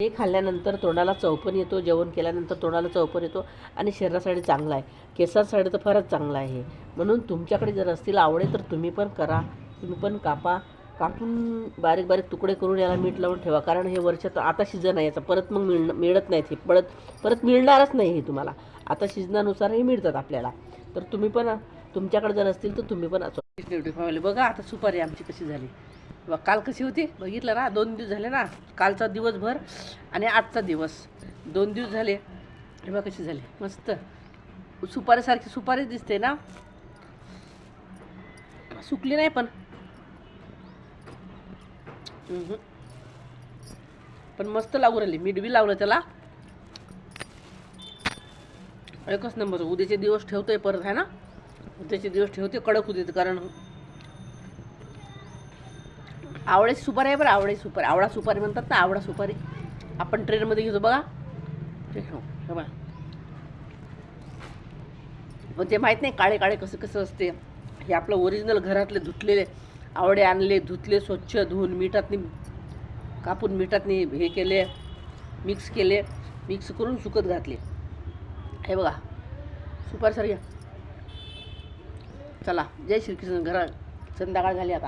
हे खाल्ल्यानंतर तोंडाला चव पण येतो, जेवण केल्यानंतर तोंडाला चव पण येतो आणि शरीरासाठी चांगलं आहे, केसांसाठी तर फारच चांगलं आहे. म्हणून तुमच्याकडे जर असतील आवडे तर तुम्ही पण करा, तुम्ही पण कापून बारीक बारीक तुकडे करून याला मीठ लावून ठेवा. कारण हे वर्षात आता सीझन आहे याचा, परत मग मिळत नाहीत हे, परत मिळणारच नाही हे तुम्हाला. आता सीझनानुसार हे मिळतात आपल्याला. तर तुम्ही पण तुमच्याकडे जर असतील तर तुम्ही पण असो. बघा आता सुपारी आमची कशी झाली. काल कशी होती बघितलं ना, 2 दिवस झाले ना, कालचा दिवसभर आणि आजचा दिवस 2 दिवस झाले. हे बघा कशी झाली मस्त सुपारीसारखी सुपारी दिसते ना, सुकली नाही पण मस्त लागू राहिली. मीठ बी लावलं त्याला, एकच नंबर. उद्याचे दिवस ठेवतोय परत आहे ना, उद्याचे दिवस ठेवते कडक होते, कारण आवळ्याची सुपारी आहे बरं, आवळ्याची सुपारी, आवळा सुपारी म्हणतात ना, आवळा सुपारी आपण ट्रेनमध्ये घेतो बघा ते बघा. पण ते माहीत नाही काळे काळे कसं असते. हे आपलं ओरिजिनल घरातले धुतलेले आवळे आणले, धुतले स्वच्छ, धुवून मिठातनी कापून मिठातनी हे केले, मिक्स करून सुकत घातले. हे बघा सुपारीसारखी. चला जय श्रीकृष्ण. संध्याकाळ झाली आता.